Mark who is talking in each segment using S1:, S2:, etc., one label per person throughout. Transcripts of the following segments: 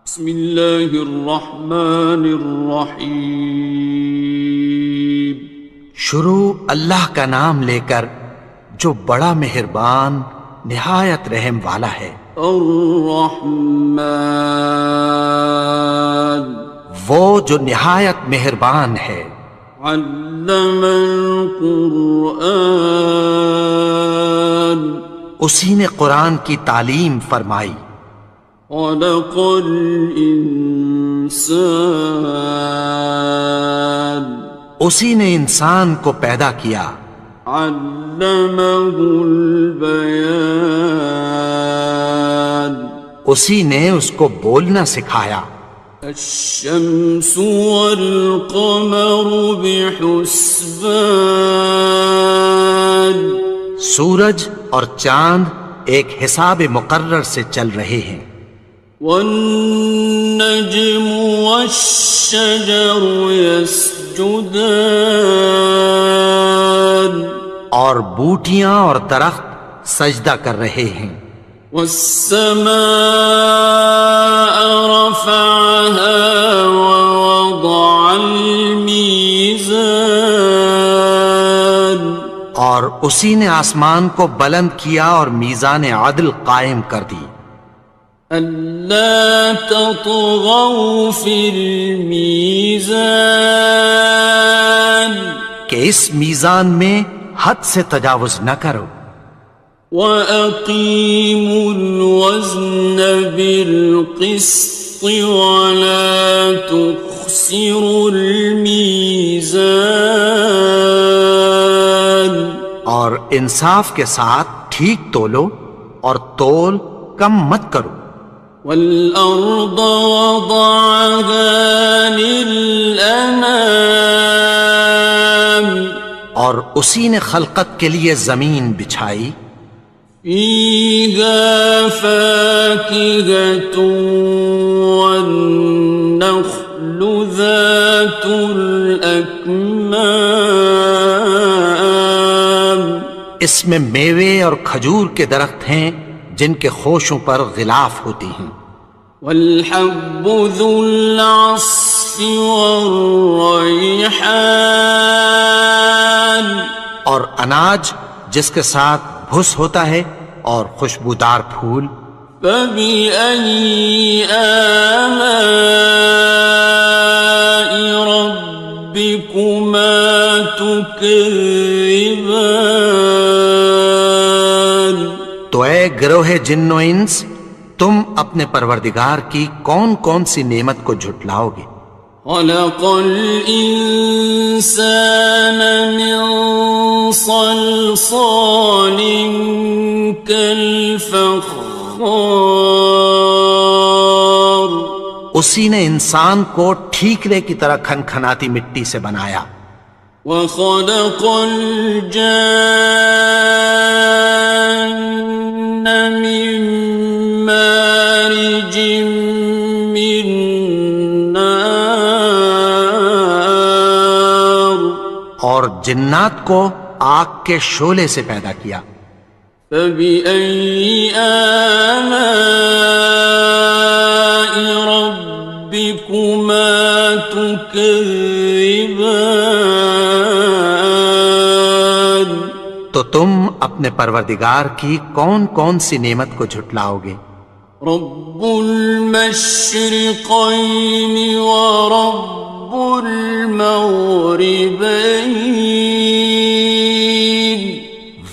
S1: بسم اللہ الرحمن الرحیم۔
S2: شروع اللہ کا نام لے کر جو بڑا مہربان نہایت رحم والا ہے۔
S1: الرحمن،
S2: وہ جو نہایت مہربان ہے۔
S1: علم القرآن،
S2: اسی نے قرآن کی تعلیم فرمائی۔
S1: خلق الانسان،
S2: اسی نے انسان کو پیدا کیا۔
S1: علمہ البیان،
S2: اسی نے اس کو بولنا سکھایا۔
S1: الشمس والقمر بحسبان،
S2: سورج اور چاند ایک حساب مقرر سے چل رہے ہیں۔
S1: والنجم والشجر يسجدان،
S2: اور بوٹیاں اور درخت سجدہ کر رہے ہیں۔
S1: والسماء رفعها ووضع الميزان،
S2: اور اسی نے آسمان کو بلند کیا اور میزان عدل قائم کر دی۔
S1: ألا تطغوا في الميزان،
S2: کہ اس میزان میں حد سے تجاوز نہ کرو۔
S1: وَأَقِيمُوا الْوَزْنَ بِالْقِسْطِ وَلَا تُخْسِرُوا الْمِيزَانَ،
S2: اور انصاف کے ساتھ ٹھیک تولو اور تول کم مت کرو۔
S1: وَالْأَرْضَ وَضَعَهَا لِلْأَنَامِ،
S2: اور اسی نے خلقت کے لیے زمین بچھائی۔
S1: فِيهَا فَاكِهَةٌ وَالنَّخْلُ ذَاتُ الْأَكْمَامِ،
S2: اس میں میوے اور کھجور کے درخت ہیں جن کے خوشوں پر غلاف ہوتی ہیں۔
S1: وَالْحَبُّ ذُو الْعَصْفِ وَالرَّيْحَانِ،
S2: اور اناج جس کے ساتھ بھس ہوتا ہے اور خوشبودار پھول۔
S1: فَبِأَيِّ آلَاءِ رَبِّكُمَا تُكَذِّبَانِ،
S2: تو اے گروہ جن و انس، تم اپنے پروردگار کی کون کون سی نعمت کو جھٹلاؤ گے؟
S1: خَلَقَ الْإِنسَانَ مِنْ صَلْصَالٍ كَالْفَخَّارِ،
S2: اسی نے انسان کو ٹھیکرے کی طرح کھنکھناتی مٹی سے بنایا۔
S1: وَخَلَقَ الْجَانَّ مِن مَّارِجٍ مِّن نَّارٍ،
S2: اور جنات کو آگ کے شعلے سے پیدا کیا۔
S1: فَبِأَيِّ آلَاءِ رَبِّكُمَا تُكَذِّبَانِ،
S2: تو تم اپنے پروردگار کی کون کون سی نعمت کو جھٹلاؤ گے؟
S1: رب المشرقین ورب المغربین،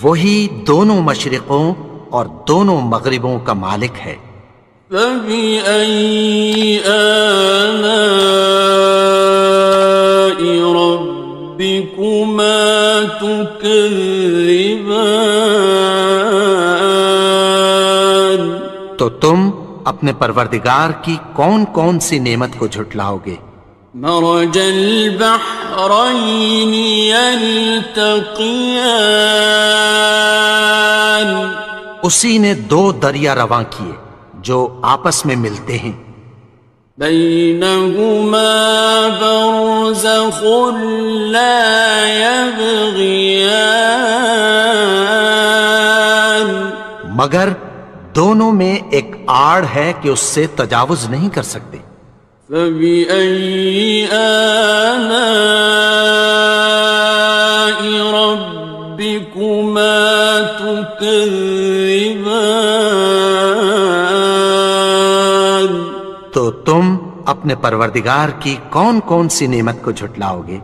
S2: وہی دونوں مشرقوں اور دونوں مغربوں کا مالک ہے۔
S1: فَبِأَيِّ آلَاءِ رَبِّكُمَا تُكَذِّبَانِ،
S2: تو تم اپنے پروردگار کی کون کون سی نعمت کو جھٹلاؤ گے؟
S1: مرج البحرین یلتقیان،
S2: اسی نے دو دریا رواں کیے جو آپس میں ملتے ہیں۔
S1: بینہما برزخ لا یبغیان،
S2: مگر دونوں میں ایک آڑ ہے کہ اس سے تجاوز نہیں کر سکتے۔
S1: فبأي آلاء ربكما تكذبان؟
S2: تو تم اپنے پروردگار کی کون کون سی نعمت کو جھٹلاؤ گے؟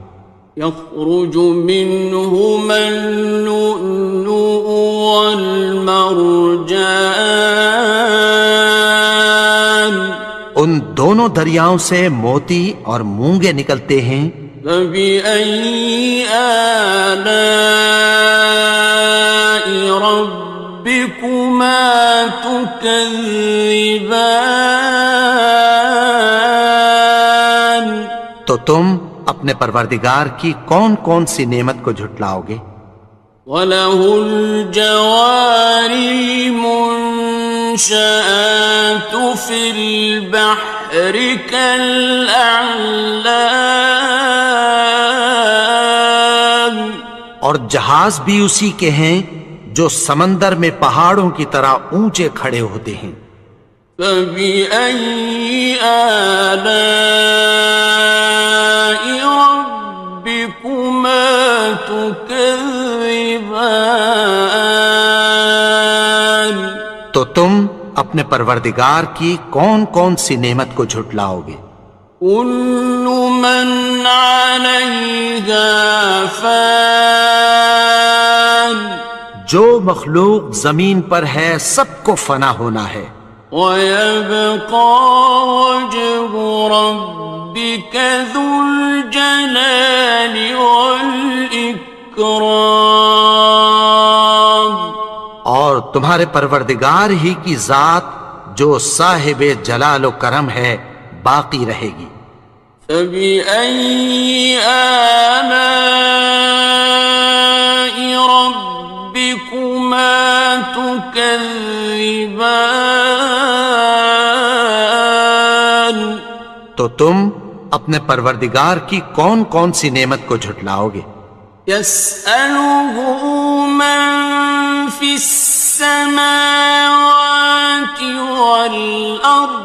S1: يخرج منهما اللؤلؤ والمرجان،
S2: ان دونوں دریاؤں سے موتی اور مونگے نکلتے ہیں۔
S1: فبأي آلاء ربكما تكذبان؟
S2: تو تم اپنے پروردگار کی کون کون سی نعمت کو جھٹلاؤ گے؟
S1: وَلَهُ الْجَوَارِ الْمُنشَآتُ فِي الْبَحْرِ كَالْأَعْلَامِ،
S2: اور جہاز بھی اسی کے ہیں جو سمندر میں پہاڑوں کی طرح اونچے کھڑے ہوتے ہیں۔
S1: فَبِأَيِّ آلَاءِ رَبِّكُمَا تُكَذِّبَانِ؟
S2: تو تم اپنے پروردگار کی کون کون سی نعمت کو جھٹلاؤ گے؟
S1: كُلُّ مَنْ عَلَيْهَا فَانٍ،
S2: جو مخلوق زمین پر ہے سب کو فنا ہونا ہے۔
S1: وَيَبْقَى وَجْهُ رَبِّكَ ذُو الْجَلَالِ وَالْإِكْرَامِ،
S2: اور تمہارے پروردگار ہی کی ذات جو صاحب جلال و کرم ہے باقی رہے گی۔
S1: فَبِأَيِّ آلَاءِ رَبِّكُمَا تُكَذِّبَانِ؟
S2: تو تم اپنے پروردگار کی کون کون سی نعمت کو جھٹلاؤ گے؟
S1: يَسْأَلُهُ مَن فِي السَّمَاوَاتِ وَالْأَرْضِ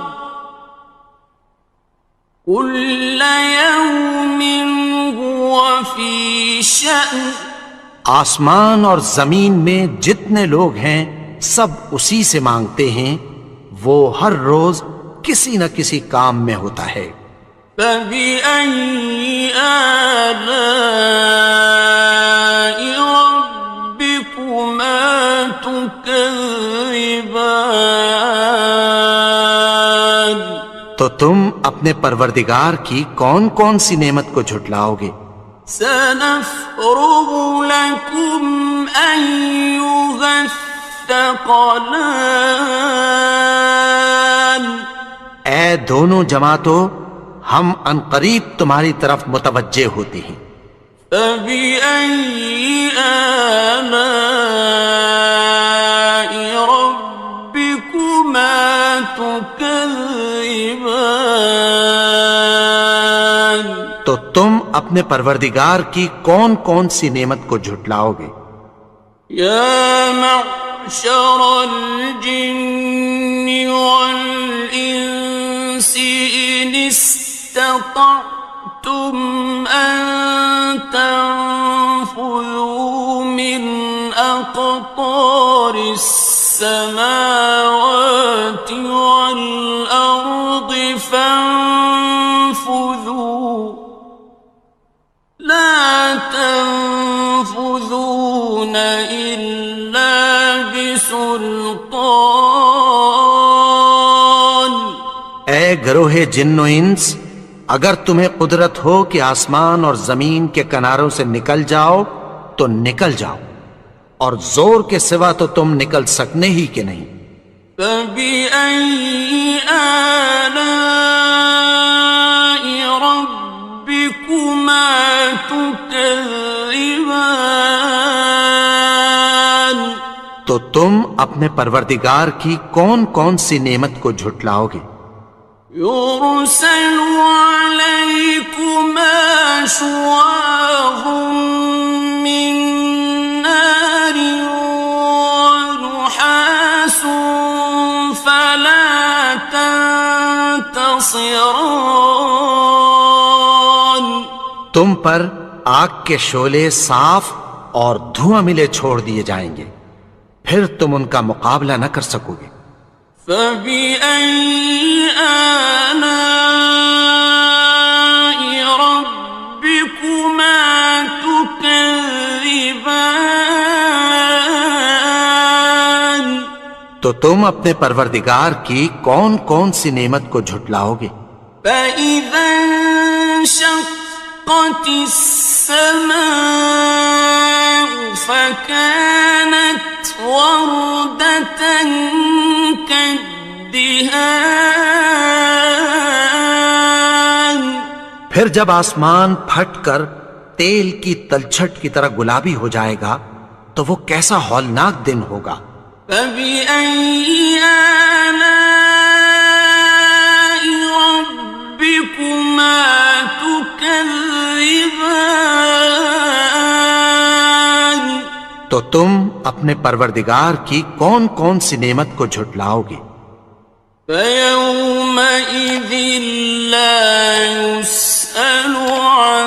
S1: كُلَّ يَوْمٍ هُوَ فِي شَأْنٍ،
S2: آسمان اور زمین میں جتنے لوگ ہیں سب اسی سے مانگتے ہیں، وہ ہر روز کسی نہ کسی کام میں ہوتا ہے۔
S1: فَبِأَيِّ آلَاءِ رَبِّكُمَا تُكَذِّبَانِ؟
S2: تو تم اپنے پروردگار کی کون کون سی نعمت کو جھٹلاؤ گے؟
S1: سَنَفْرُغُ لَكُمْ أَيُّهَ الثَّقَلَانِ،
S2: اے دونوں جماعتوں، ہم عنقریب تمہاری طرف متوجہ ہوتے ہیں۔
S1: فَبِأَيِّ آلَاءِ رَبِّكُمَا تُكَذِّبَانِ؟
S2: تو تم اپنے پروردگار کی کون کون سی نعمت کو جھٹلاؤ گے؟
S1: يَا مَعْشَرَ الْجِنِّ وَالْإِنسِ إِنِ اسْتَطَعْتُمْ أَن تَنفُذُوا مِنْ أَقْطَارِ السَّمَاوَاتِ وَالْأَرْضِ فَانفُذُوا لَا تَنفُذُونَ إِلَّا بِسُلْطَانٍ۔
S2: اے گروہ جن و انس، اگر تمہیں قدرت ہو کہ آسمان اور زمین کے کناروں سے نکل جاؤ تو نکل جاؤ، اور زور کے سوا تو تم نکل سکنے ہی کہ نہیں۔
S1: فَبِأَيِّ آلَاءِ رَبِّكُمَا تُكَذِّبَانِ؟
S2: تو تم اپنے پروردگار کی کون کون سی نعمت کو جھٹلاؤ گے؟
S1: يُرْسَلُ عَلَيْكُمَا شُوَاظٌ مِّن نَّارٍ وَنُحَاسٌ ينتصران
S2: تم پر آگ کے شعلے صاف اور دھواں ملے چھوڑ دیے جائیں گے، پھر تم ان کا مقابلہ نہ کر سکو گے۔
S1: فبأي آلاء ربكما تكذبان
S2: تو تم اپنے پروردگار کی کون کون سی نعمت کو جھٹلاؤ گے؟
S1: فإذا انشقت السماء فكانت وردة كالدهان
S2: پھر جب آسمان پھٹ کر تیل کی تلچھٹ کی طرح گلابی ہو جائے گا تو وہ کیسا ہولناک دن ہوگا۔
S1: فبأي آلاء ربكما تكذبان
S2: تو تم اپنے پروردگار کی کون کون سی نعمت کو جھٹلاؤ گے؟
S1: فيومئذ لا يسأل عن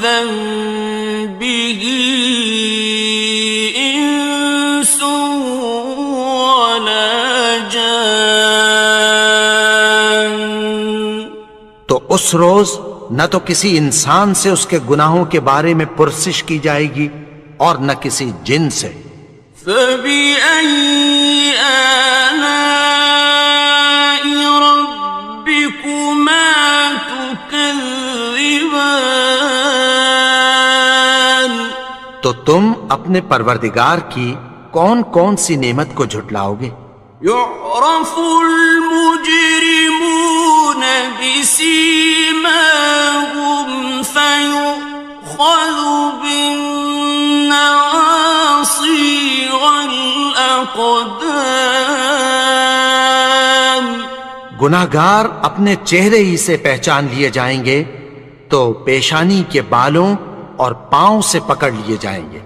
S1: ذنبه إنس ولا جان
S2: تو اس روز نہ تو کسی انسان سے اس کے گناہوں کے بارے میں پرسش کی جائے گی اور نہ کسی جن سے۔
S1: فبأي آلاء ربكما تكذبان
S2: تو تم اپنے پروردگار کی کون کون سی نعمت کو جھٹلاؤ گے؟
S1: يعرف المجرمون بسيماهم فيؤخذ بالنواصي والأقدام
S2: گناہگار اپنے چہرے ہی سے پہچان لیے جائیں گے تو پیشانی کے بالوں اور پاؤں سے پکڑ لیے جائیں گے۔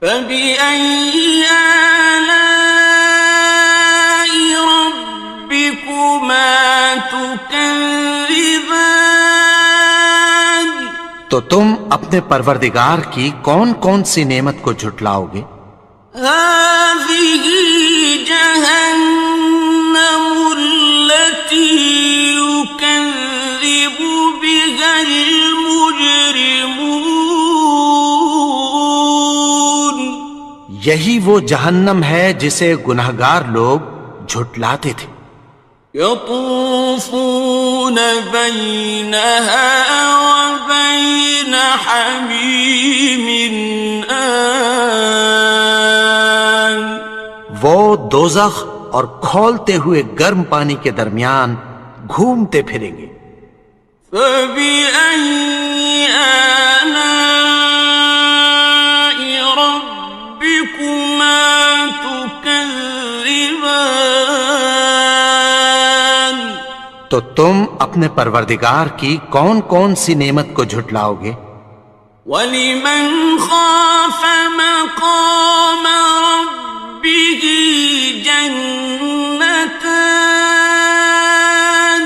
S1: فبأي آلاء ربكما تكذبان
S2: تو تم اپنے پروردگار کی کون کون سی نعمت کو جھٹلاؤ گے؟
S1: هذه جهنم التي يكذب بها المجرمون
S2: یہی وہ جہنم ہے جسے گناہگار لوگ جھٹلاتے تھے۔
S1: يطوفون بينها وبين حميم آن
S2: وہ دوزخ اور کھولتے ہوئے گرم پانی کے درمیان گھومتے پھریں گے۔
S1: فبأي آلاء ربكما تكذبان
S2: تو تم اپنے پروردگار کی کون کون سی نعمت کو جھٹلاؤ گے؟
S1: وَلِمَنْ خَافَ مَقَامَ رَبِّهِ جَنَّتَانِ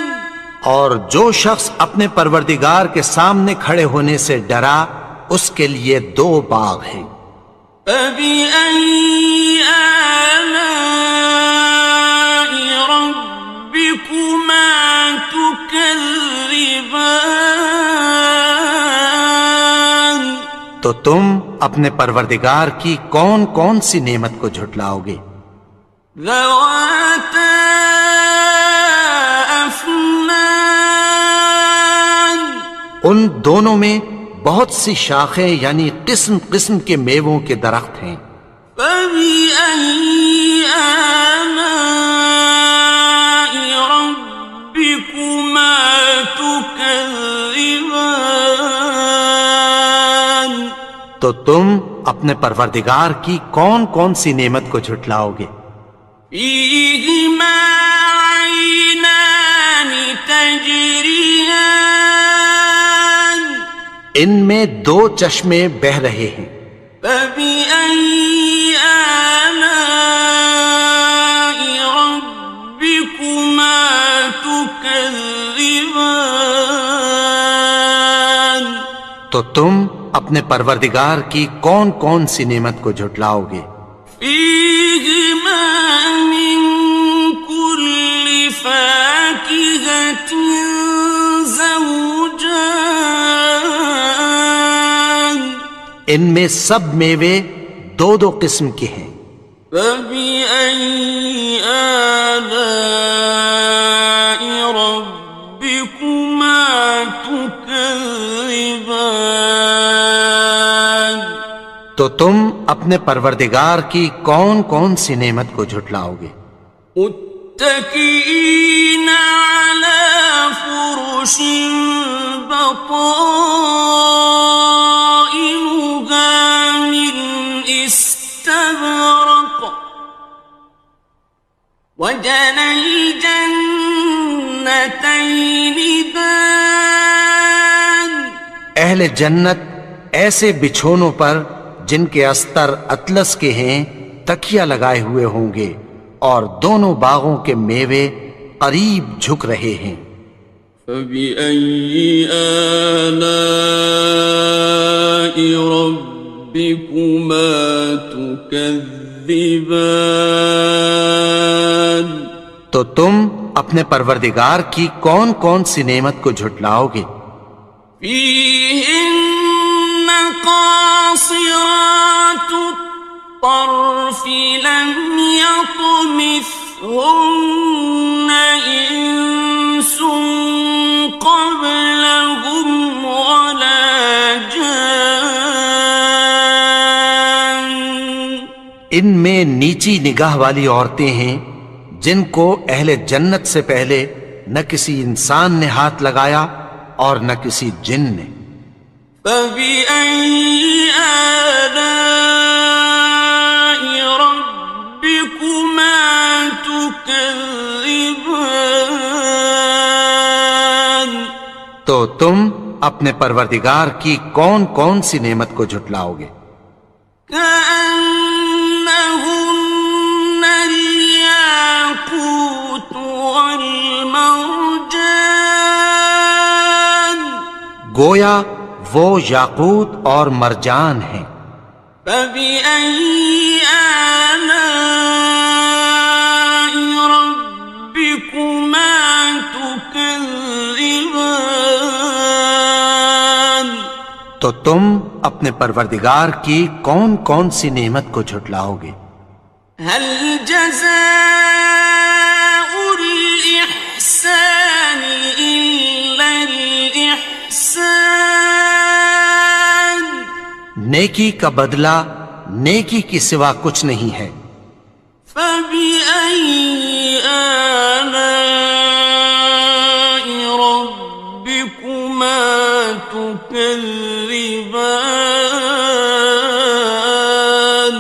S2: اور جو شخص اپنے پروردگار کے سامنے کھڑے ہونے سے ڈرا اس کے لیے دو باغ ہیں۔
S1: فَبِأَيِّ آلَاءِ رَبِّكُمَا تُكَذِّبَانِ
S2: تو تم اپنے پروردگار کی کون کون سی نعمت کو جھٹلاؤ گے؟
S1: ذَوَاتَا أَفْنَانٍ
S2: ان دونوں میں بہت سی شاخیں یعنی قسم قسم کے میووں کے درخت ہیں۔
S1: فَبِأَيِّ آلَاءِ رَبِّكُمَا تُكَذِّبَانِ
S2: تو تم اپنے پروردگار کی کون کون سی نعمت کو جھٹلاؤ گے؟
S1: فِيهِمَا عَيْنَانِ تَجْرِيَانِ
S2: ان میں دو چشمے بہہ رہے ہیں۔
S1: فَبِأَيِّ آلَاءِ رَبِّكُمَا تُكَذِّبَانِ تكذبان
S2: تو تم اپنے پروردگار کی کون کون سی نعمت کو جھٹلاؤ گے؟
S1: فيهما من كل فاكهة زوجان
S2: ان میں سب میوے دو دو قسم کے ہیں۔
S1: فبأي آلاء ربكما تكذبان
S2: تو تم اپنے پروردگار کی کون کون سی نعمت کو جھٹلاؤ گے؟
S1: متكئين على فرش بطائنها من استبرق وجنى الجنتين دان
S2: اہل جنت ایسے بچھونوں پر جن کے استر اطلس کے ہیں تکیہ لگائے ہوئے ہوں گے، اور دونوں باغوں کے میوے قریب جھک رہے ہیں۔
S1: فبأي آلاء ربكما تكذبان
S2: تو تم اپنے پروردگار کی کون کون سی نعمت کو جھٹلاؤ گے؟
S1: فيهن قاصرات الطرف لم يطمثهن إنس قبلهم ولا جان
S2: ان میں نیچی نگاہ والی عورتیں ہیں جن کو اہل جنت سے پہلے نہ کسی انسان نے ہاتھ لگایا اور نہ کسی جن نے۔
S1: فبأي آلاء ربكما تكذبان
S2: تو تم اپنے پروردگار کی کون کون سی نعمت کو جھٹلاؤ گے؟
S1: كأنهن الياقوت والمرجان
S2: گویا وہ یاقوت اور مرجان ہیں۔
S1: فبأي آلاء ربكما تكذبان
S2: تو تم اپنے پروردگار کی کون کون سی نعمت کو جھٹلاؤ گے؟
S1: هل جزاء الإحسان إلا الإحسان
S2: نیکی کا بدلہ نیکی کی سوا کچھ نہیں ہے۔
S1: فبأي آلاء ربكما تكذبان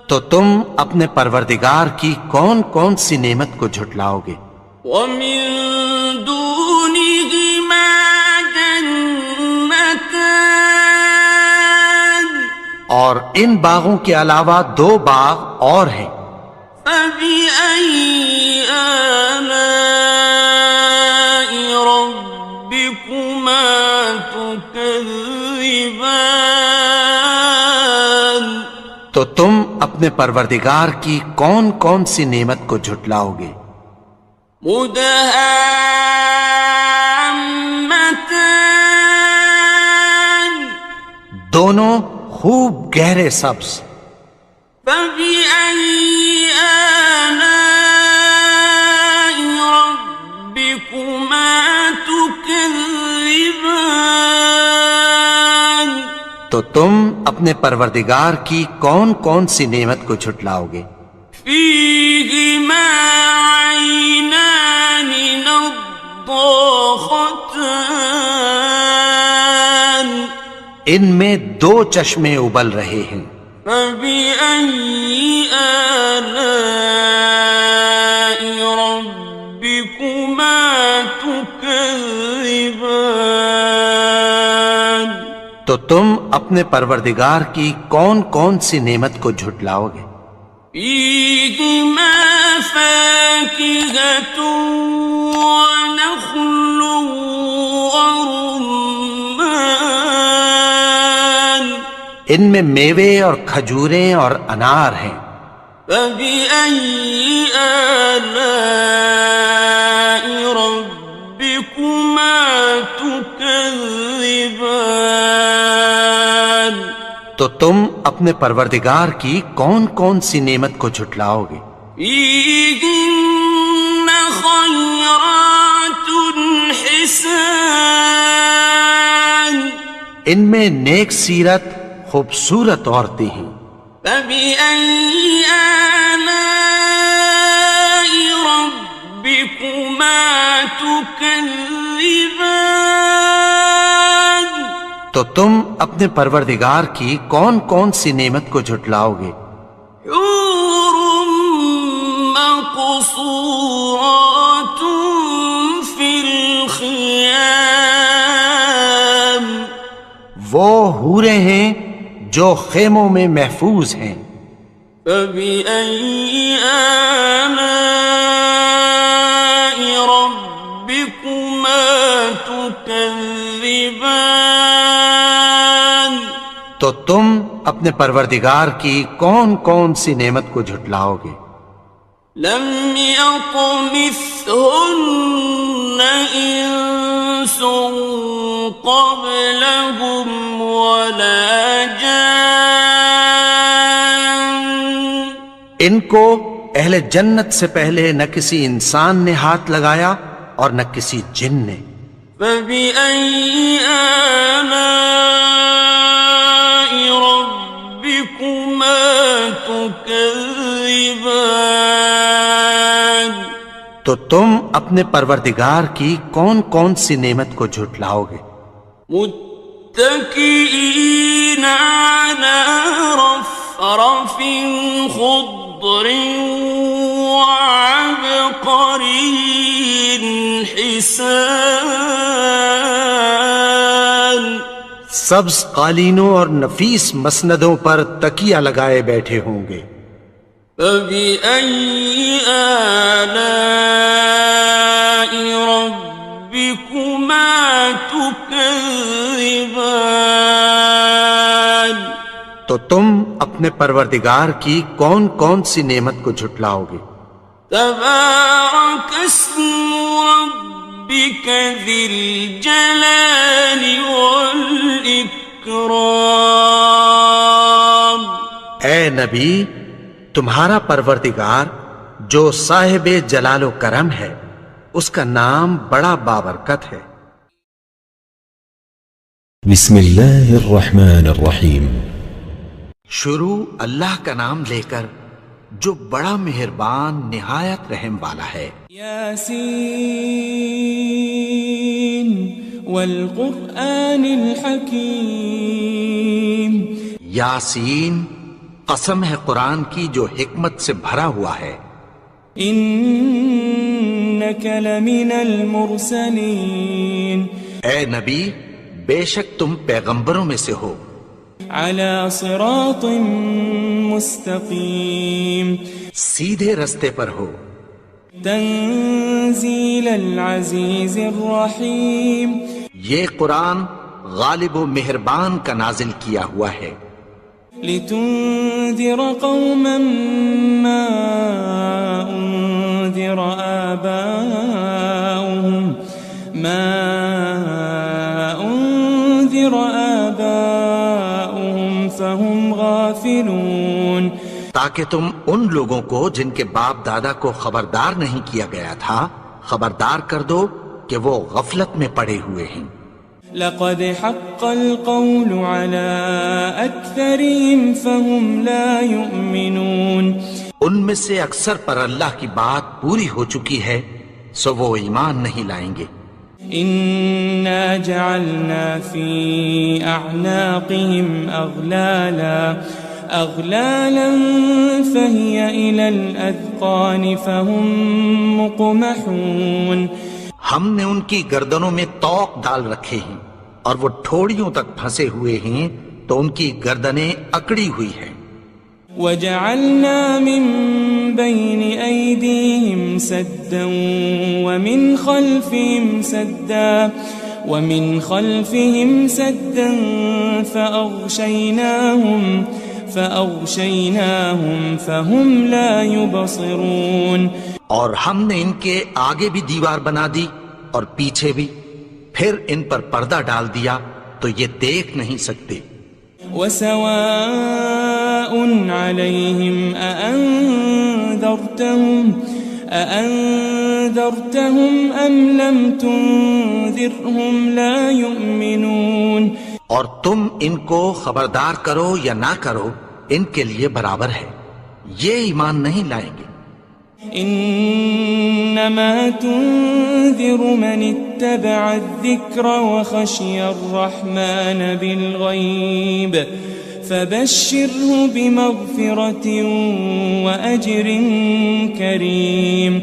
S2: تو تم اپنے پروردگار کی کون کون سی نعمت کو جھٹلاؤ گے؟
S1: ومن دونهما جنتان
S2: اور ان باغوں کے علاوہ دو باغ اور ہیں۔
S1: فبأي آلاء ربكما تكذبان
S2: تو تم اپنے پروردگار کی کون کون سی نعمت کو جھٹلاؤ گے؟
S1: مدهامتان
S2: دونوں خوب گہرے سبز۔
S1: فبأي آلاء ربكما تكذبان
S2: تو تم اپنے پروردگار کی کون کون سی نعمت کو جھٹلاؤ گے؟
S1: فيهما عينان نضاختان
S2: ان میں دو چشمے ابل رہے ہیں۔
S1: فبأي آلاء ربكما تكذبان
S2: تو تم اپنے پروردگار کی کون کون سی نعمت کو جھٹلاؤ گے؟
S1: فيهما فاكهة ونخل ورمان
S2: ان میں میوے اور کھجوریں اور انار ہیں.
S1: فبأي آلاء ربكما تكذبان
S2: تو تم اپنے پروردگار کی کون کون سی نعمت کو جھٹلاؤ گے؟
S1: فيهن خيرات حسان
S2: ان میں نیک سیرت خوبصورت عورتیں ہیں.
S1: فبأي آلاء ربكما تكذبان
S2: تو تم اپنے پروردگار کی کون کون سی نعمت کو جھٹلاؤ گے؟
S1: حور مقصورات في الخيام
S2: وہ حوریں ہیں جو خیموں میں محفوظ ہیں.
S1: فبأي آلاء ربكما تكذبان
S2: تو تم اپنے پروردگار کی کون کون سی نعمت کو جھٹلاؤ گے؟
S1: لم يطمثهن إنس قبلهم ولا جان
S2: ان کو اہل جنت سے پہلے نہ کسی انسان نے ہاتھ لگایا اور نہ کسی جن نے.
S1: فبأي آلاء ربكما تكذبان
S2: تو تم اپنے پروردگار کی کون کون سی نعمت کو جھٹلاؤ گے؟
S1: متكئين على رفرف خضر وعبقري حسان
S2: سبز قالینوں اور نفیس مسندوں پر تکیہ لگائے بیٹھے ہوں گے.
S1: فبأي آلاء ربكما تكذبان
S2: تو تم اپنے پروردگار کی کون کون سی نعمت کو جھٹلاؤ گے؟
S1: تبارك اسم ربك ذي الجلال والإكرام
S2: اے نبی، تمہارا پروردگار جو صاحب جلال و کرم ہے اس کا نام بڑا بابرکت ہے.
S3: بسم اللہ الرحمن الرحیم.
S2: شروع اللہ کا نام لے کر جو بڑا مہربان نہایت رحم والا ہے.
S4: یاسین والقرآن الحکیم.
S2: یاسین، قسم ہے قرآن کی جو حکمت سے بھرا ہوا ہے.
S4: انک لمن المرسلین.
S2: اے نبی، بے شک تم پیغمبروں میں سے ہو.
S4: علی صراط مستقیم.
S2: سیدھے رستے پر ہو.
S4: تنزیل العزیز الرحیم.
S2: یہ قرآن غالب و مہربان کا نازل کیا ہوا ہے.
S4: لتنذر قوما ما انذر آباؤهم فهم غافلون.
S2: تاکہ تم ان لوگوں کو جن کے باپ دادا کو خبردار نہیں کیا گیا تھا خبردار کر دو کہ وہ غفلت میں پڑے ہوئے ہیں.
S4: لقد حق القول على أكثرهم فهم لا يؤمنون.
S2: ان میں سے اکثر پر اللہ کی بات پوری ہو چکی ہے سو وہ ایمان نہیں لائیں گے.
S4: إنا جعلنا في أعناقهم أغلالا فهي إلى الأذقان فهم مقمحون.
S2: ہم نے ان کی گردنوں میں طوق ڈال رکھے ہیں اور وہ ٹھوڑیوں تک پھنسے ہوئے ہیں تو ان کی گردنیں اکڑی ہوئی ہیں.
S4: وجعلنا من بين أيديهم سدا ومن خلفهم سدا فأغشيناهم فهم لا يبصرون.
S2: اور ہم نے ان کے آگے بھی دیوار بنا دی اور پیچھے بھی، پھر ان پر پردہ ڈال دیا تو یہ دیکھ نہیں سکتے.
S4: وسواء عليهم أأنذرتهم أم لم تنذرهم لا يؤمنون.
S2: اور تم ان کو خبردار کرو یا نہ کرو ان کے لیے برابر ہے، یہ ایمان نہیں لائیں گے.
S4: انما تنذر من اتبع الذکر وخشی الرحمن بالغیب فبشره بمغفرة وأجر کریم.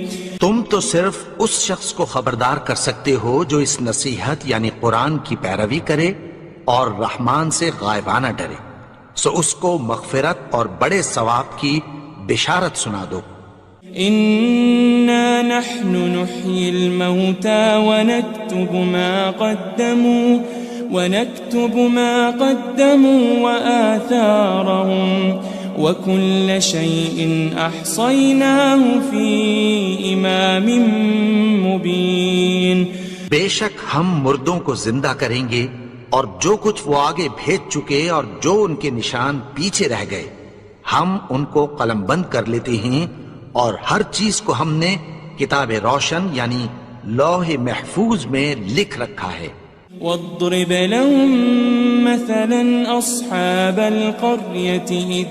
S2: تم تو صرف اس شخص کو خبردار کر سکتے ہو جو اس نصیحت یعنی قرآن کی پیروی کرے اور رحمان سے غائبانہ ڈرے، سو اس کو مغفرت اور بڑے ثواب کی بشارت سنا دو.
S4: إنا نحن نحيي الموتى ونكتب ما قدموا وآثارهم وكل شيء أحصيناه في إمام مبين.
S2: بے شک ہم مردوں کو زندہ کریں گے اور جو کچھ وہ آگے بھیج چکے اور جو ان کے نشان پیچھے رہ گئے ہم ان کو قلم بند کر لیتے ہیں، اور ہر چیز کو ہم نے کتاب روشن یعنی لوح محفوظ میں لکھ رکھا ہے.
S4: واضرب لهم مثلا أصحاب القرية إذ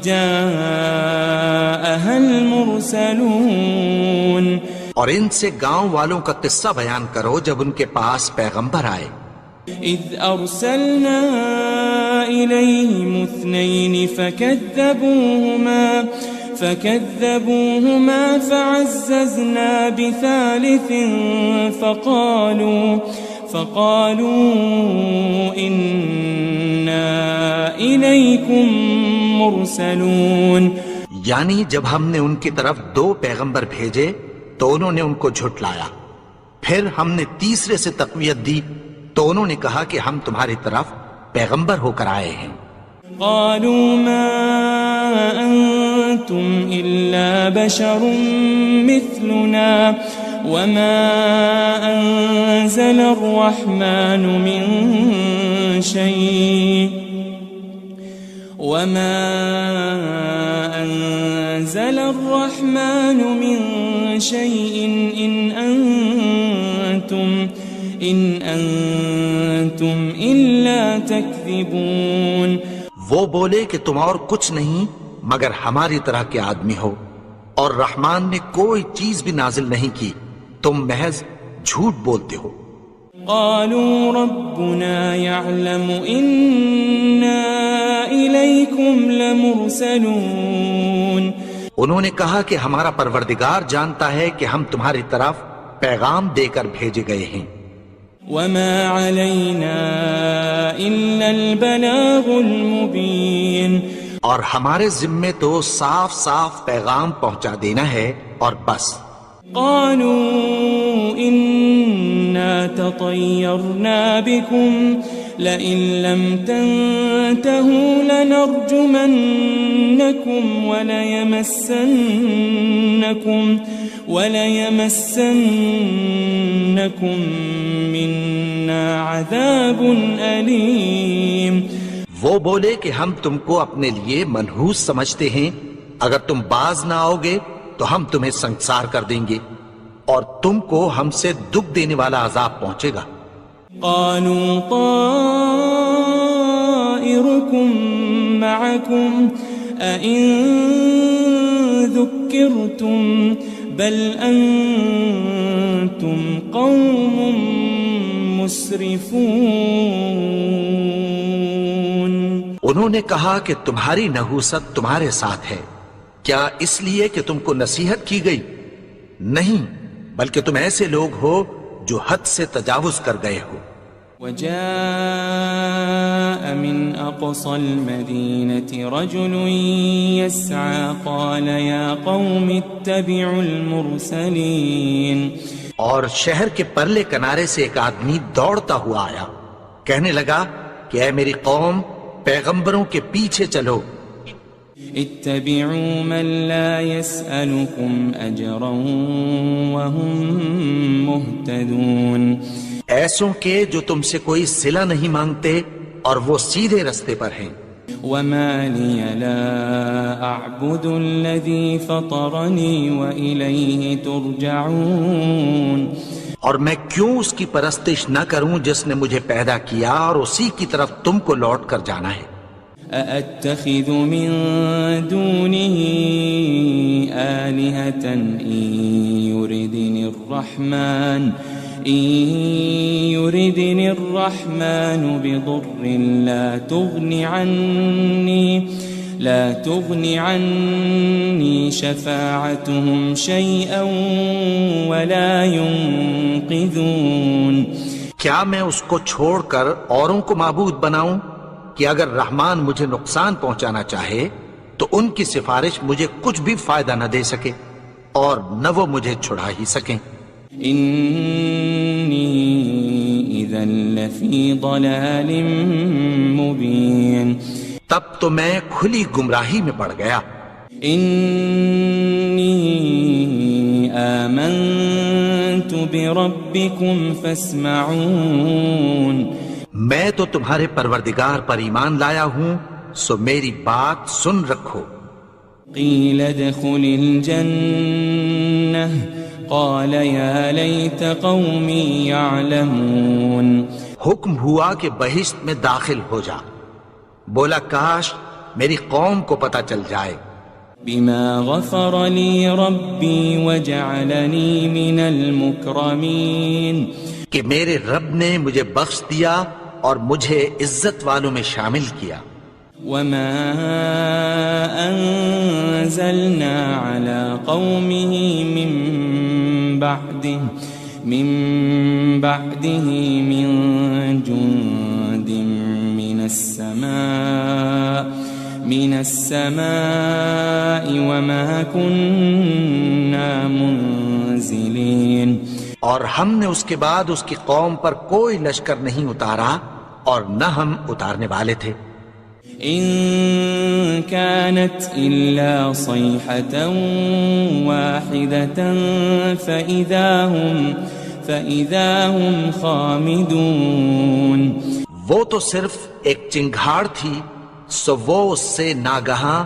S4: جاءها المرسلون.
S2: اور ان سے گاؤں والوں کا قصہ بیان کرو جب ان کے پاس پیغمبر آئے.
S4: إذ أرسلنا إليهم 2 فكذبوهما فعززنا بثالث فقالوا إنا إليكم مرسلون.
S2: یعنی جب ہم نے ان کی طرف 2 پیغمبر بھیجے تو انہوں نے ان کو جھٹلایا، پھر ہم نے تیسرے سے تقویت دی تو انہوں نے کہا کہ ہم تمہاری طرف پیغمبر ہو کر آئے ہیں.
S4: قالوا ما أنتم إلا بشر مثلنا وما أنزل الرحمن من شيء إن أنتم إلا تكذبون.
S2: وہ بولے کہ تم اور کچھ نہیں مگر ہماری طرح کے آدمی ہو، اور رحمان نے کوئی چیز بھی نازل نہیں کی، تم محض جھوٹ بولتے ہو.
S4: قالوا ربنا يعلم إنا إليكم لمرسلون.
S2: انہوں نے کہا کہ ہمارا پروردگار جانتا ہے کہ ہم تمہاری طرف پیغام دے کر بھیجے گئے ہیں.
S4: وما علينا إلا البلاغ المبين.
S2: اور ہمارے ذمے تو صاف صاف پیغام پہنچا دینا ہے اور بس.
S4: قالوا إنا تطيرنا بكم لئن لم تنتهوا لنرجمنكم وليمسنكم منا عذاب أليم.
S2: وہ بولے کہ ہم تم کو اپنے لیے منحوس سمجھتے ہیں، اگر تم باز نہ آؤ گے تو ہم تمہیں سنسار کر دیں گے اور تم کو ہم سے دکھ دینے والا عذاب پہنچے گا.
S4: قالوا طائركم معكم أئن ذكرتم بل أنتم قوم مسرفون.
S2: انہوں نے کہا کہ تمہاری نحوست تمہارے ساتھ ہے، کیا اس لیے کہ تم کو نصیحت کی گئی؟ نہیں، بلکہ تم ایسے لوگ ہو جو حد سے تجاوز کر گئے ہو.
S4: وجاء من أقصى المدينة رجل يسعى قال يا قوم اتبعوا المرسلين.
S2: اور شہر کے پرلے کنارے سے ایک آدمی دوڑتا ہوا آیا، کہنے لگا کہ اے میری قوم، پیغمبروں کے پیچھے چلو.
S4: اتبعوا من لا يسألكم أجرا وهم مهتدون.
S2: ایسوں کے جو تم سے کوئی صلہ نہیں مانگتے اور وہ سیدھے رستے پر ہیں.
S4: وما لي لا أعبد الذي فطرني وإليه ترجعون.
S2: اور میں کیوں اس کی پرستش نہ کروں جس نے مجھے پیدا کیا اور اسی کی طرف تم کو لوٹ کر جانا ہے.
S4: أأتخذ من دونه آلهة إن يردني الرحمن بضر لا تغن عني شفاعتهم شيئا ولا ينقذون.
S2: کیا میں اس کو چھوڑ کر اوروں کو معبود بناؤں کہ اگر رحمان مجھے نقصان پہنچانا چاہے تو ان کی سفارش مجھے کچھ بھی فائدہ نہ دے سکے اور نہ وہ مجھے چھڑا ہی سکیں.
S4: إني إذا لفي ضلال مبين.
S2: تب تو میں کھلی گمراہی میں پڑ گیا.
S4: إني آمنت بربكم فاسمعون.
S2: میں تو تمہارے پروردگار پر ایمان لایا ہوں، سو میری بات سن رکھو.
S4: قيل ادخل الجنة قال يا ليت قومي يعلمون.
S2: حکم ہوا کہ بہشت میں داخل ہو جا. بولا کاش میری قوم کو پتہ چل جائے.
S4: بما غفر لي ربي وجعلني من المكرمين.
S2: کہ میرے رب نے مجھے بخش دیا اور مجھے عزت والوں میں شامل کیا.
S4: وما أنزلنا على قومه من بعده من جند من السماء وما كنا منزلين.
S2: اور ہم نے اس کے بعد اس کی قوم پر کوئی لشکر نہیں اتارا اور نہ ہم اتارنے والے تھے.
S4: إن كانت إلا صيحة واحدة فإذا هم خامدون.
S2: وہ تو صرف ایک چنگھاڑ تھی، سو وہ اس سے ناگہاں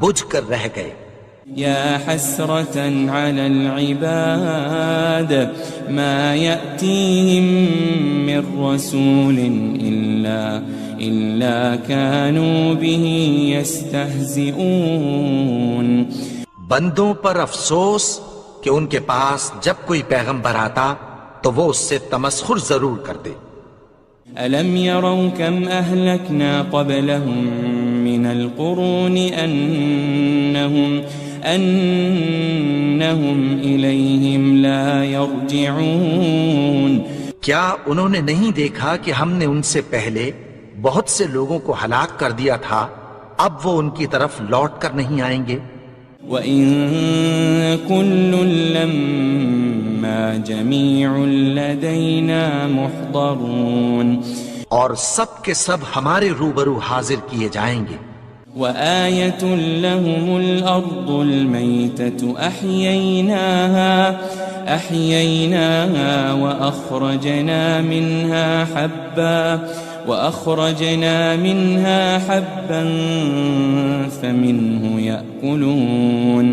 S2: بجھ کر رہ گئے.
S4: يا حسرة على العباد ما يأتيهم من رسول إلا كانوا به يستهزئون.
S2: بندوں پر افسوس کہ ان کے پاس جب کوئی پیغمبر آتا تو وہ اس سے تمسخر ضرور کرتے.
S4: ألم يروا كم أهلكنا قبلهم من القرون أنهم إليهم لا يرجعون.
S2: کیا انہوں نے نہیں دیکھا کہ ہم نے ان سے پہلے بہت سے لوگوں کو ہلاک کر دیا تھا، اب وہ ان کی طرف لوٹ کر نہیں آئیں گے.
S4: وَإِن كُلٌّ لَمَّا جَمِيعٌ لَدَيْنَا مُحْضَرُونَ.
S2: اور سب کے سب ہمارے روبرو حاضر کیے جائیں گے.
S4: وآية لهم الأرض الميتة أحييناها وأخرجنا منها حبا فمنه يأكلون.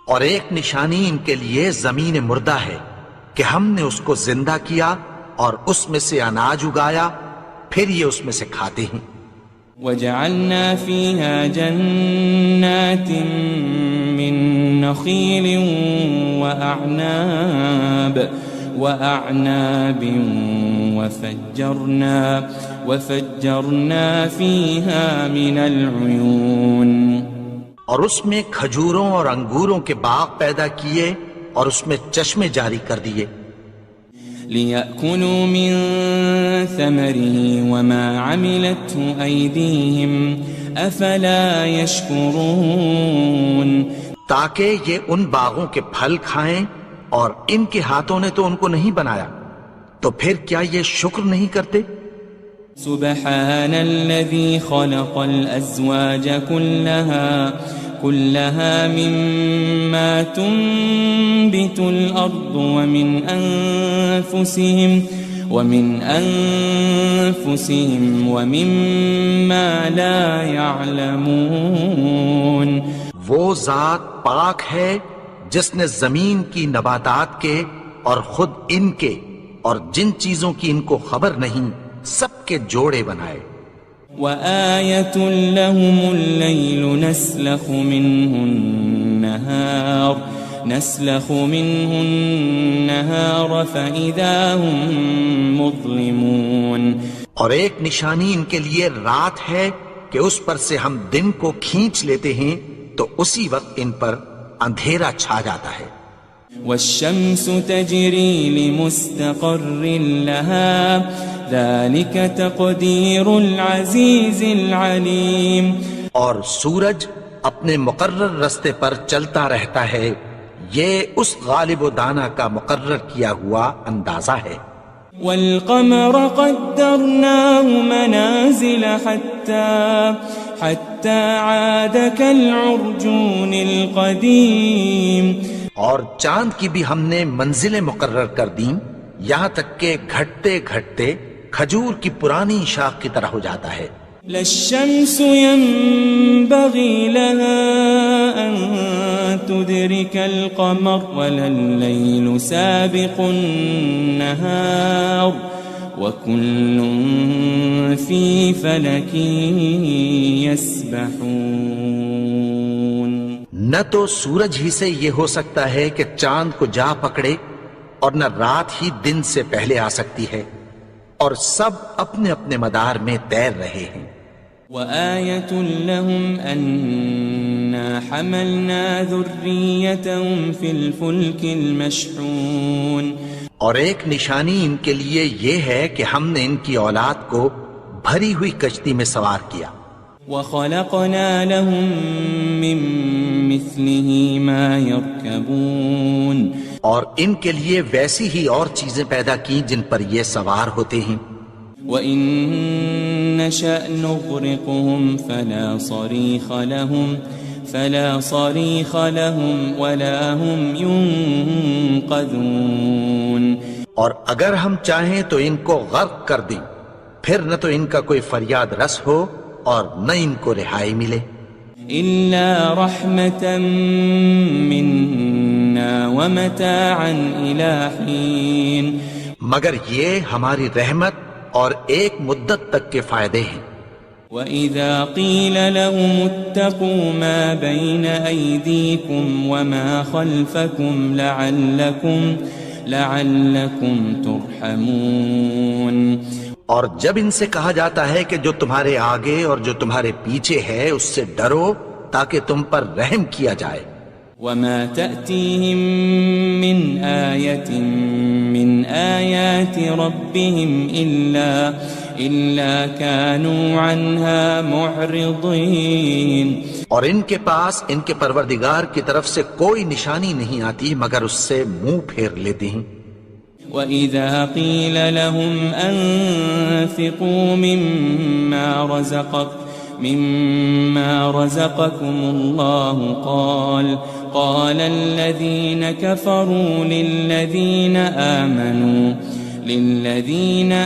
S2: اور ایک نشانی ان کے لیے زمین مردہ ہے کہ ہم نے اس کو زندہ کیا اور اس میں سے اناج اگایا، پھر یہ اس میں سے کھاتے ہیں.
S4: وجعلنا فيها جنات من نخيل وأعناب وفجرنا فيها من العيون.
S2: اور اس میں کھجوروں اور انگوروں کے باغ پیدا کیے اور اس میں چشمے جاری کر دیے.
S4: ليأكلوا من ثمره وما عملته أيديهم أفلا يشكرون
S2: تاکہ یہ ان باغوں کے پھل کھائیں اور ان کے ہاتھوں نے تو ان کو نہیں بنایا، تو پھر کیا یہ شکر نہیں کرتے؟
S4: سبحان الذي خلق الأزواج كلها مما تنبت الأرض ومن أنفسهم ومما لا يعلمون
S2: وہ ذات پاک ہے جس نے زمین کی نباتات کے اور خود ان کے اور جن چیزوں کی ان کو خبر نہیں سب کے جوڑے بنائے۔
S4: وآية لهم الليل نسلخ منه النهار فإذا هم مظلمون
S2: اور ایک نشانی ان کے لیے رات ہے کہ اس پر سے ہم دن کو کھینچ لیتے ہیں تو اسی وقت ان پر اندھیرا چھا جاتا ہے۔
S4: والشمس تجري لمستقر لها ذلك تقدير العزيز العليم
S2: اور سورج اپنے مقرر رستے پر چلتا رہتا ہے، یہ اس غالب و دانا کا مقرر کیا ہوا اندازہ ہے۔
S4: والقمر قدرناه منازل حتى عاد كالعرجون القديم
S2: اور چاند کی بھی ہم نے منزلیں مقرر کر دیں یہاں تک کہ گھٹتے گھٹتے کھجور کی پرانی شاخ کی طرح ہو جاتا ہے۔
S4: لا الشمس ينبغي لها أن تدرك القمر ولا الليل سابق النهار وكل في فلك يسبحون
S2: نہ تو سورج ہی سے یہ ہو سکتا ہے کہ چاند کو جا پکڑے اور نہ رات ہی دن سے پہلے آ سکتی ہے، اور سب اپنے اپنے مدار میں تیر رہے ہیں۔
S4: وآية لهم أنا حملنا ذريتهم في الفلك المشحون
S2: اور ایک نشانی ان کے لیے یہ ہے کہ ہم نے ان کی اولاد کو بھری ہوئی کشتی میں سوار کیا۔
S4: وخلقنا لهم من مثله ما يركبون
S2: اور ان کے لیے ویسی ہی اور چیزیں پیدا کی جن پر یہ سوار ہوتے ہیں۔
S4: وَإِن نَّشَأْ نُغْرِقْهُمْ فَلَا صَرِيخَ لَهُمْ وَلَا هُمْ يُنقَذُونَ
S2: اور اگر ہم چاہیں تو ان کو غرق کر دیں، پھر نہ تو ان کا کوئی فریاد رس ہو اور نہ ان کو رہائی ملے۔
S4: إِلَّا رَحْمَةً مِّنَّا وَمَتَاعًا إِلَىٰ حِينٍ
S2: مگر یہ ہماری رحمت اور ایک مدت تک کے فائدے ہیں۔
S4: وَإِذَا قِيلَ لَهُمُ اتَّقُوا مَا بَيْنَ أَيْدِيكُمْ وَمَا خَلْفَكُمْ لَعَلَّكُمْ تُرْحَمُونَ
S2: اور جب ان سے کہا جاتا ہے کہ جو تمہارے آگے اور جو تمہارے پیچھے ہے اس سے ڈرو تاکہ تم پر رحم کیا جائے۔
S4: وَمَا تَأْتِيهِم مِّنْ آيَةٍ مِّنْ آيَاتِ رَبِّهِمْ إِلَّا كَانُوا عَنْهَا مُعْرِضِينَ
S2: اور ان کے پاس ان کے پروردگار کی طرف سے کوئی نشانی نہیں آتی مگر اس سے منہ پھیر لیتے ہیں۔
S4: وَإِذَا قِيلَ لَهُمْ أَنفِقُوا مِمَّا رَزَقَكُمُ اللَّهُ قَالَ الَّذِينَ كَفَرُوا لِلَّذِينَ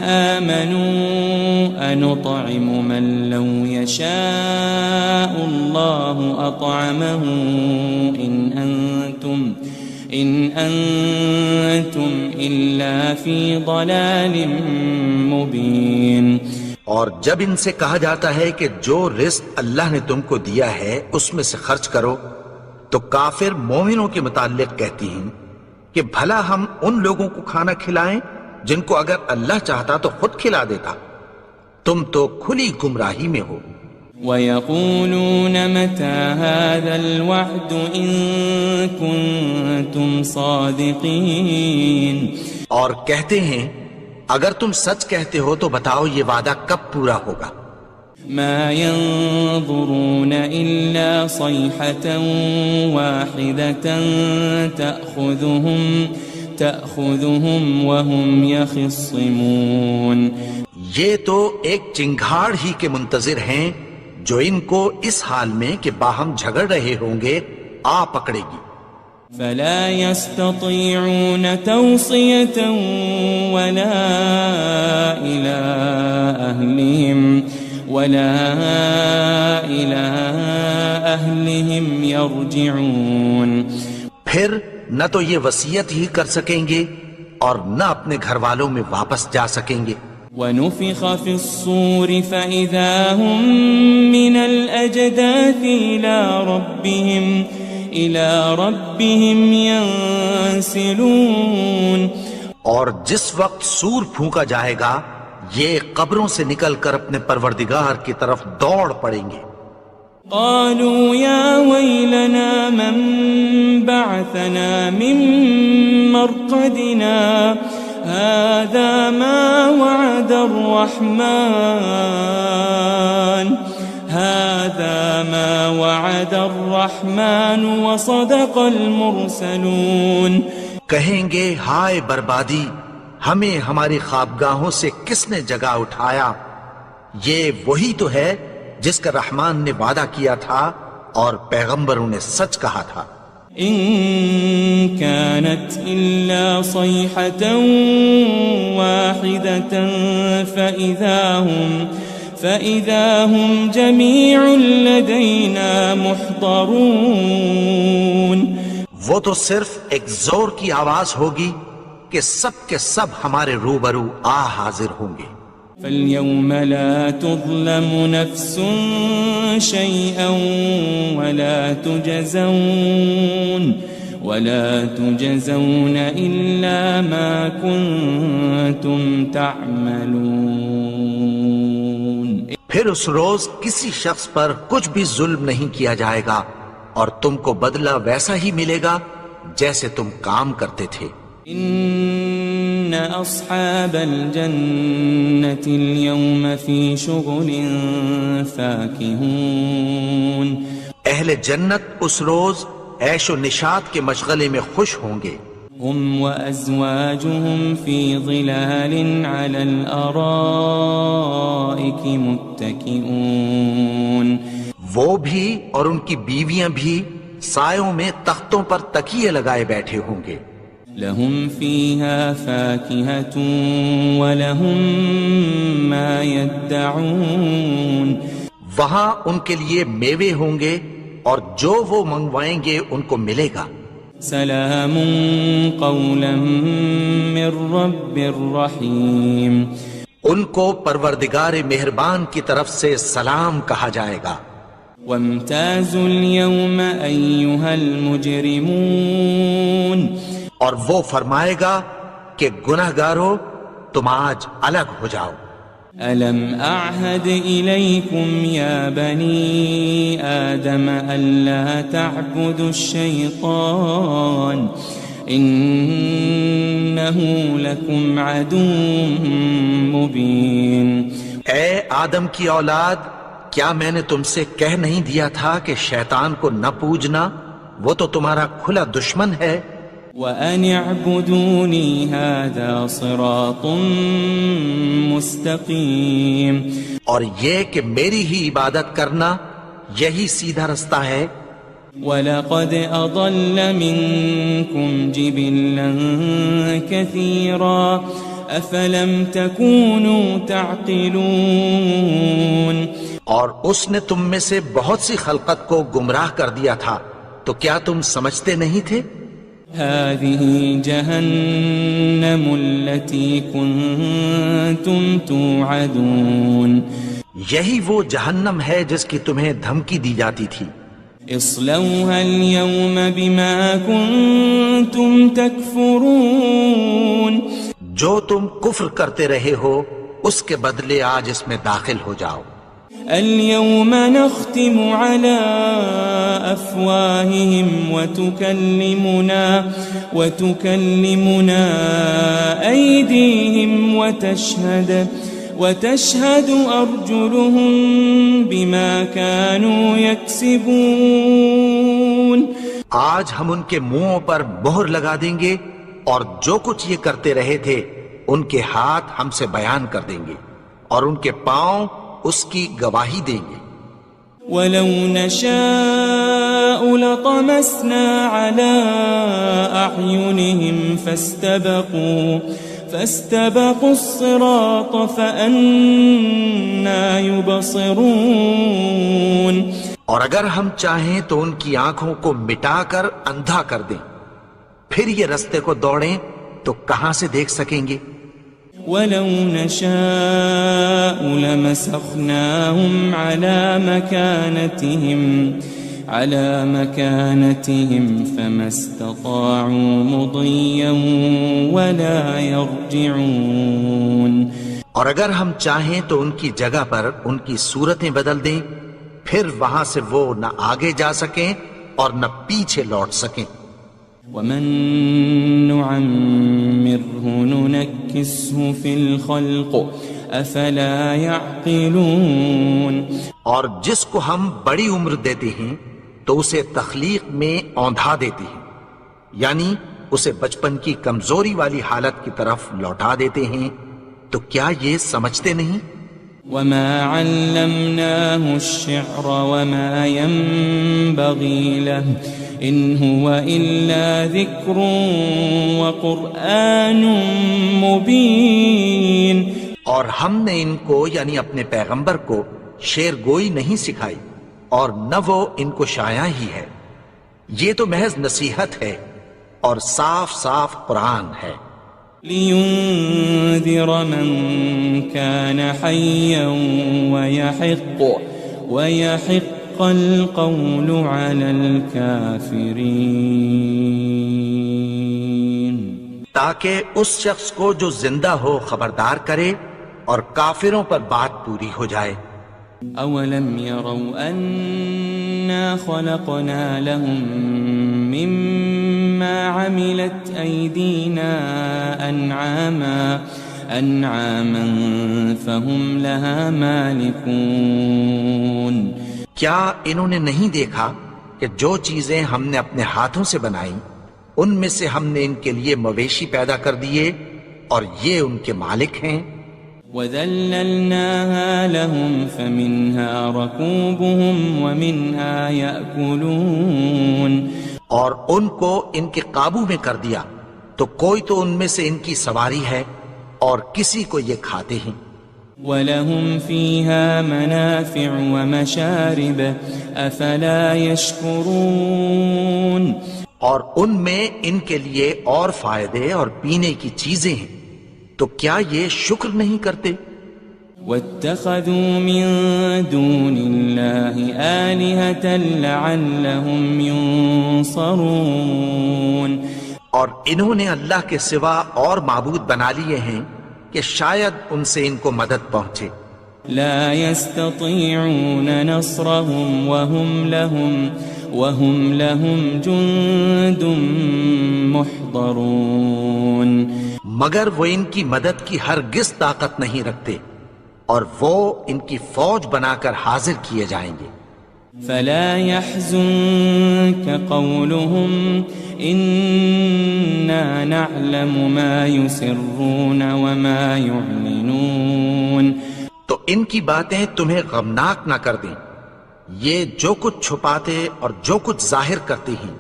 S4: آمَنُوا أَنُطْعِمُ مَن لَّوْ يَشَاءُ اللَّهُ أَطْعَمَهُ إِنْ أَنْتُمْ إِلَّا فِي ضَلَالٍ مُبِينٍ
S2: اور جب ان سے کہا جاتا ہے کہ جو رزق اللہ نے تم کو دیا ہے اس میں سے خرچ کرو تو کافر مومنوں کے متعلق کہتی ہیں کہ بھلا ہم ان لوگوں کو کھانا کھلائیں جن کو اگر اللہ چاہتا تو خود کھلا دیتا، تم تو کھلی گمراہی میں ہو۔
S4: وَيَقُولُونَ مَتَى هَذَا الْوَعْدُ إِن كُنتُمْ صَادِقِينَ
S2: اور کہتے ہیں اگر تم سچ کہتے ہو تو بتاؤ یہ وعدہ کب پورا ہوگا؟
S4: مَا يَنظُرُونَ إِلَّا صَيْحَةً وَاحِدَةً تَأْخُذُهُمْ وَهُمْ يَخِصِّمُونَ
S2: یہ تو ایک چنگھاڑ ہی کے منتظر ہیں جو ان کو اس حال میں کہ باہم جھگڑ رہے ہوں گے آ پکڑے گی۔
S4: فَلَا يَسْتَطِيعُونَ تَوْصِيَةً وَلَا إِلَىٰ أَهْلِهِمْ يَرْجِعُونَ
S2: پھر نہ تو یہ وصیت ہی کر سکیں گے اور نہ اپنے گھر والوں میں واپس جا سکیں گے۔
S4: وَنُفِخَ فِي الصُّورِ فَإِذَا هُم مِّنَ الْأَجْدَاثِ إِلَىٰ رَبِّهِمْ يَنسِلُونَ
S2: اور جس وقت سور پھونکا جائے گا یہ قبروں سے نکل کر اپنے پروردگار کی طرف دوڑ پڑیں گے۔
S4: قالوا يا ويلنا من بعثنا من مرقدنا هذا ما وعد الرحمن وصدق المرسلون
S2: کہیں گے ہائے بربادی، ہمیں ہماری خوابگاہوں سے کس نے جگا اٹھایا؟ یہ وہی تو ہے جس کا رحمان نے وعدہ کیا تھا اور پیغمبروں نے سچ کہا تھا۔
S4: ان كانت الا صيحة واحدة فإذا هم جميع لدينا محضرون
S2: وہ تو صرف ایک زور کی آواز ہوگی کہ سب کے سب ہمارے روبرو آ حاضر ہوں گے۔
S4: فَالْيَوْمَ لَا تُظْلَمُ نَفْسٌ شَيْئًا وَلَا تُجَزَوْنَ إِلَّا مَا كُنتُمْ تَعْمَلُونَ
S2: پھر اس روز کسی شخص پر کچھ بھی ظلم نہیں کیا جائے گا اور تم کو بدلہ ویسا ہی ملے گا جیسے تم کام کرتے تھے۔
S4: ان اصحاب الجنة اليوم في شغل فاكهون
S1: اہل جنت اس روز عیش و نشاط کے مشغلے میں خوش ہوں گے۔
S4: هم وازواجهم في ظلال على الارائك متكئون
S1: وہ بھی اور ان کی بیویاں بھی سایوں میں تختوں پر تکیے لگائے بیٹھے ہوں گے۔
S4: لهم فيها فاكهة ولهم ما يدعون
S1: وہاں ان کے لیے میوے ہوں گے اور جو وہ منگوائیں گے ان کو ملے گا۔
S4: سلام قولا من رب الرحیم
S1: ان کو پروردگار مہربان کی طرف سے سلام کہا جائے گا۔
S4: وامتازوا اليوم أيها المجرمون
S1: اور وہ فرمائے گا کہ گناہگارو تم آج الگ ہو جاؤ۔
S4: ألم أعهد إليكم يا بني آدم ألا تعبدوا الشيطان إنه لكم عدو مبين
S1: اے آدم کی اولاد، کیا میں نے تم سے کہہ نہیں دیا تھا کہ شیطان کو نہ پوجنا، وہ تو تمہارا کھلا دشمن ہے۔
S4: وَأَنِ اعْبُدُونِي هَذَا صِرَاطٌ مُسْتَقِيمٌ
S1: اور یہ کہ میری ہی عبادت کرنا یہی سیدھا رستہ ہے۔
S4: وَلَقَدْ أَضَلَّ مِنْكُمْ جِبِلًّا كَثِيرًا أَفَلَمْ تَكُونُوا تَعْقِلُونَ
S1: اور اس نے تم میں سے بہت سی خلقت کو گمراہ کر دیا تھا، تو کیا تم سمجھتے نہیں تھے؟
S4: هذه جهنم التي كنتم توعدون
S1: یہی وہ جہنم ہے جس کی تمہیں دھمکی دی جاتی تھی۔
S4: اصلوها اليوم بما كنتم تكفرون
S1: جو تم کفر کرتے رہے ہو اس کے بدلے آج اس میں داخل ہو جاؤ۔
S4: اليوم نختم على أفواههم وتكلمنا أيديهم وتشهد أرجلهم بما كانوا يكسبون.
S1: آج ہم ان کے منہوں پر مہر لگا دیں گے اور جو کچھ یہ کرتے رہے تھے ان کے ہاتھ ہم سے بیان کر دیں گے اور ان کے پاؤں اس کی گواہی دیں گے.
S4: وَلَوْ نَشَاءُ لَطَمَسْنَا عَلَىٰ أَعْيُنِهِمْ فَاسْتَبَقُوا الصِّرَاطَ فَأَنَّىٰ يُبْصِرُونَ.
S1: اور اگر ہم چاہیں تو ان کی آنکھوں کو مٹا کر اندھا کر دیں، پھر یہ رستے کو دوڑیں تو کہاں سے دیکھ سکیں گے.
S4: وَلَوْ نَشَاءُ لَمَسَخْنَاهُمْ عَلَى مَكَانَتِهِمْ فَمَا اسْتَطَاعُوا مُضِيًّا وَلَا يَرْجِعُونَ.
S1: اور اگر ہم چاہیں تو ان کی جگہ پر ان کی صورتیں بدل دیں، پھر وہاں سے وہ نہ آگے جا سکیں اور نہ پیچھے لوٹ سکیں.
S4: وَمَن نُعَمِّرْهُ نُنَكِّسْهُ فِي الْخَلْقِ أَفَلَا يَعْقِلُونَ.
S1: اور جس کو ہم بڑی عمر دیتے ہیں تو اسے تخلیق میں اوندھا دیتے ہیں، یعنی اسے بچپن کی کمزوری والی حالت کی طرف لوٹا دیتے ہیں. تو کیا یہ سمجھتے نہیں؟
S4: وَمَا عَلَّمْنَاهُ الشِّعْرَ وَمَا يَنبَغِي لَهُ إِنْ هُوَ إِلَّا ذِكْرٌ وَقُرْآنٌ مُبِينٌ.
S1: اور ہم نے ان کو یعنی اپنے پیغمبر کو شعر گوئی نہیں سکھائی اور نہ وہ ان کو شایع ہی ہے، یہ تو محض نصیحت ہے اور صاف صاف قرآن ہے.
S4: لِيُنذِرَ مَن كَانَ حَيًّا وَيَحِقَّ الْقَوْلُ عَلَى الْكَافِرِينَ.
S1: تاکہ اس شخص کو جو زندہ ہو خبردار کرے اور کافروں پر بات پوری ہو جائے.
S4: أَوَلَمْ يَرَوْا أَنَّا خَلَقْنَا لَهُم مِّمَّا عَمِلَتْ أَيْدِينَا أَنْعَامًا فَهُمْ لَهَا مَالِكُونَ.
S1: کیا انہوں نے نہیں دیکھا کہ جو چیزیں ہم نے اپنے ہاتھوں سے بنائیں ان میں سے ہم نے ان کے لیے مویشی پیدا کر دیے اور یہ ان کے مالک ہیں.
S4: وَذَلَّلْنَاهَا لَهُمْ فَمِنْهَا رَكُوبُهُمْ وَمِنْهَا يَأْكُلُونَ. اور ان کو ان کے قابو میں کر دیا تو کوئی تو ان میں سے ان کی سواری ہے اور کسی کو یہ کھاتے ہیں. وَلَهُمْ فِيهَا مَنَافِعُ وَمَشَارِبُ أَفَلَا يَشْكُرُونَ.
S1: اور ان میں ان کے لیے اور فائدے اور پینے کی چیزیں ہیں، تو کیا یہ شکر نہیں کرتے؟
S4: وَاتَّخَذُوا مِن دُونِ اللَّهِ آلِهَةً لَعَلَّهُمْ يُنصَرُونَ.
S1: اور انہوں نے اللہ کے سوا اور معبود بنا لیے ہیں کہ شاید ان سے ان کو مدد پہنچے.
S4: لا يستطيعون نصرهم وهم لهم جند محضرون.
S1: مگر وہ ان کی مدد کی ہرگز طاقت نہیں رکھتے اور وہ ان کی فوج بنا کر حاضر کیے جائیں گے.
S4: فلا يحزنك قولهم إنا نعلم ما يسرون وما يعلنون.
S1: تو ان کی باتیں تمہیں غمناک نہ کر دیں، یہ جو کچھ چھپاتے اور جو کچھ ظاہر کرتے ہیں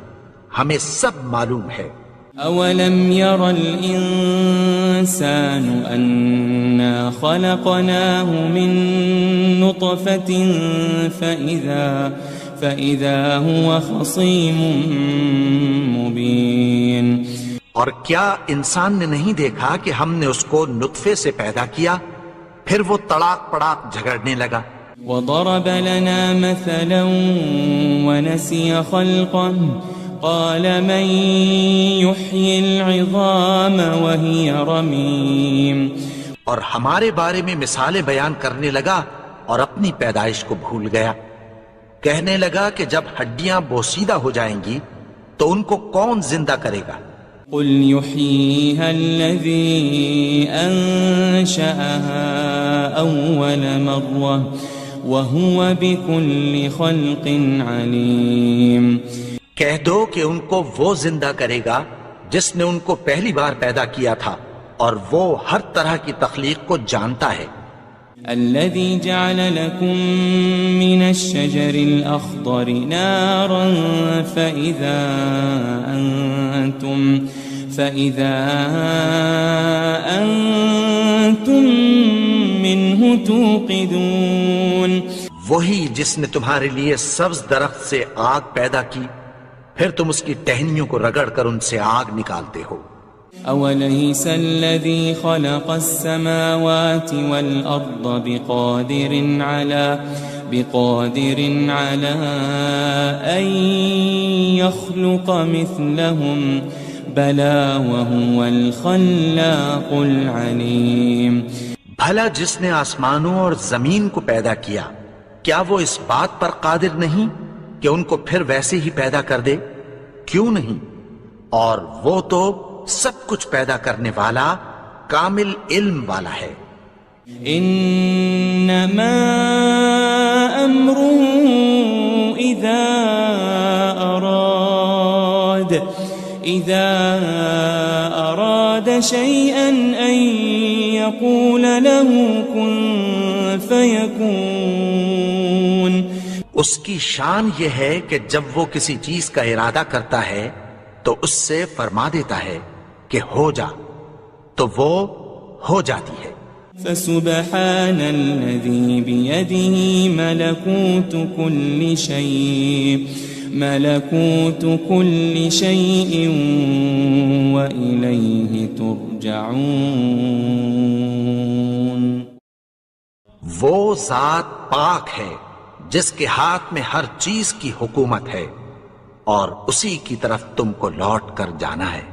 S1: ہمیں سب معلوم ہے.
S4: أولم ير الإنسان أنا خلقناه من نطفة فإذا هو خصيم مبين.
S1: اور کیا انسان نے نہیں دیکھا کہ ہم نے اس کو نطفے سے پیدا کیا پھر وہ تڑاک پڑاک جھگڑنے لگا.
S4: وضرب لنا مثلا ونسي خلقه قال من يحيي العظام وهي رميم.
S1: اور ہمارے بارے میں مثالیں بیان کرنے لگا اور اپنی پیدائش کو بھول گیا. کہنے لگا کہ جب ہڈیاں بوسیدہ ہو جائیں گی تو ان کو کون زندہ کرے گا؟
S4: قل يحييها الذي أنشأها أول مرة وهو بكل خلق عليم.
S1: کہہ دو کہ ان کو وہ زندہ کرے گا جس نے ان کو پہلی بار پیدا کیا تھا اور وہ ہر طرح کی تخلیق کو جانتا ہے.
S4: الذي جعل لكم من الشجر الأخضر نارا فإذا أنتم منه توقدون.
S1: وہی جس نے تمہارے لیے سبز درخت سے آگ پیدا کی پھر تم اس کی ٹہنیوں کو رگڑ کر ان سے آگ نکالتے ہو.
S4: أوليس الذي خلق السماوات والأرض بقادر على أن يخلق مثلهم بلى وهو الخلاق العليم.
S1: بھلا جس نے آسمانوں اور زمین کو پیدا کیا کیا وہ اس بات پر قادر نہیں کہ ان کو پھر ویسے ہی پیدا کر دے؟ کیوں نہیں؟ اور وہ تو سب کچھ پیدا کرنے والا کامل علم والا ہے.
S4: انما امره اذا اراد شيئا ان يقول له كن فيكون.
S1: اس کی شان یہ ہے کہ جب وہ کسی چیز کا ارادہ کرتا ہے تو اس سے فرما دیتا ہے کہ ہو جا تو وہ ہو جاتی ہے.
S4: فسبحان الذي بيده ملكوت كل شيء وإليه ترجعون.
S1: وہ ذات پاک ہے جس کے ہاتھ میں ہر چیز کی حکومت ہے اور اسی کی طرف تم کو لوٹ کر جانا ہے.